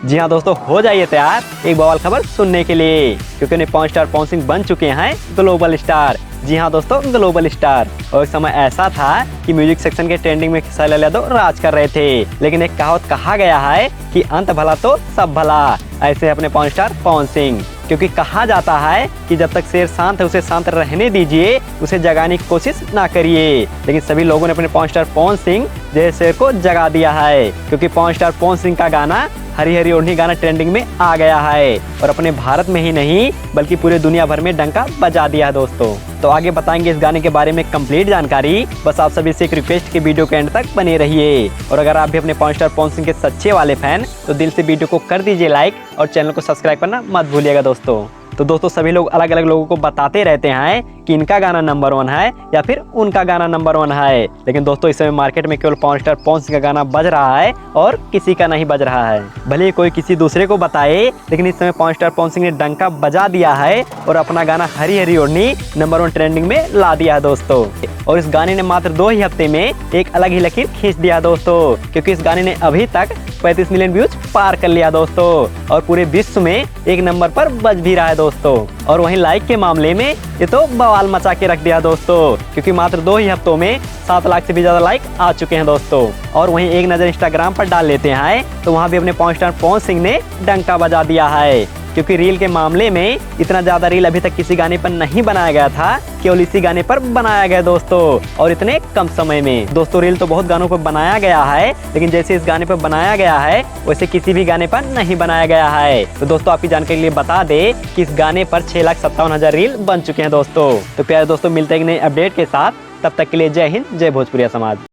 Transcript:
जी हाँ दोस्तों, हो जाइए तैयार एक बवाल खबर सुनने के लिए, क्योंकि उन्हें पॉर्न स्टार पवन सिंह बन चुके हैं ग्लोबल स्टार। जी हाँ दोस्तों, ग्लोबल स्टार। और एक समय ऐसा था कि म्यूजिक सेक्शन के ट्रेंडिंग में खेसारी लाल यादव राज कर रहे थे, लेकिन एक कहावत कहा गया है कि अंत भला तो सब भला। ऐसे अपने पॉर्न स्टार पवन सिंह, क्योंकि कहा जाता है कि जब तक शेर शांत है उसे शांत रहने दीजिए, उसे जगाने की कोशिश ना करिए। लेकिन सभी लोगों ने अपने पॉर्न स्टार पवन सिंह जैसे शेर को जगा दिया है, क्योंकि पॉर्न स्टार पवन सिंह का गाना हरी हरी ओढ़नी गाना ट्रेंडिंग में आ गया है और अपने भारत में ही नहीं बल्कि पूरे दुनिया भर में डंका बजा दिया है दोस्तों। तो आगे बताएंगे इस गाने के बारे में कंप्लीट जानकारी, बस आप सभी से एक रिक्वेस्ट की वीडियो के एंड तक बने रहिए। और अगर आप भी अपने पॉर्न स्टार पवन सिंह के सच्चे वाले फैन तो दिल से वीडियो को कर दीजिए लाइक और चैनल को सब्सक्राइब करना मत भूलिएगा दोस्तों। तो दोस्तों सभी लोग अलग अलग लोगों को बताते रहते हैं कि इनका गाना नंबर 1 है या फिर उनका गाना नंबर 1 है, लेकिन दोस्तों इस समय मार्केट में केवल पॉर्न स्टार पवन सिंह का गाना बज रहा है और किसी का नहीं बज रहा है। भले ही कोई किसी दूसरे को बताए, लेकिन इस समय पॉर्न स्टार पवन सिंह ने डंका बजा दिया है और अपना गाना हरी हरी ओढ़नी नंबर 1 ट्रेंडिंग में ला दिया है दोस्तों। और इस गाने ने मात्र 2 ही हफ्ते में एक अलग ही लकीर खींच दिया दोस्तों, क्योंकि इस गाने ने अभी तक 35 मिलियन व्यूज पार कर लिया दोस्तों और पूरे विश्व में एक नंबर पर बज भी रहा है दोस्तों। और वहीं लाइक के मामले में ये तो बवाल मचा के रख दिया दोस्तों, क्योंकि मात्र 2 ही हफ्तों में 7 लाख से भी ज्यादा लाइक आ चुके हैं दोस्तों। और वहीं एक नजर इंस्टाग्राम पर डाल लेते हैं तो वहां भी अपने पॉर्न स्टार पवन सिंह ने डंका बजा दिया है, क्योंकि रील के मामले में इतना ज्यादा रील अभी तक किसी गाने पर नहीं बनाया गया था, केवल इसी गाने पर बनाया गया दोस्तों और इतने कम समय में। दोस्तों रील तो बहुत गानों पर बनाया गया है, लेकिन जैसे इस गाने पर बनाया गया है वैसे किसी भी गाने पर नहीं बनाया गया है। तो दोस्तों आपकी जानकारी के लिए बता दे कि इस गाने पर 6,57,000 रील बन चुके हैं दोस्तों। तो प्यारे दोस्तों मिलते हैं एक नए अपडेट के साथ, तब तक के लिए जय हिंद, जय भोजपुरिया समाज।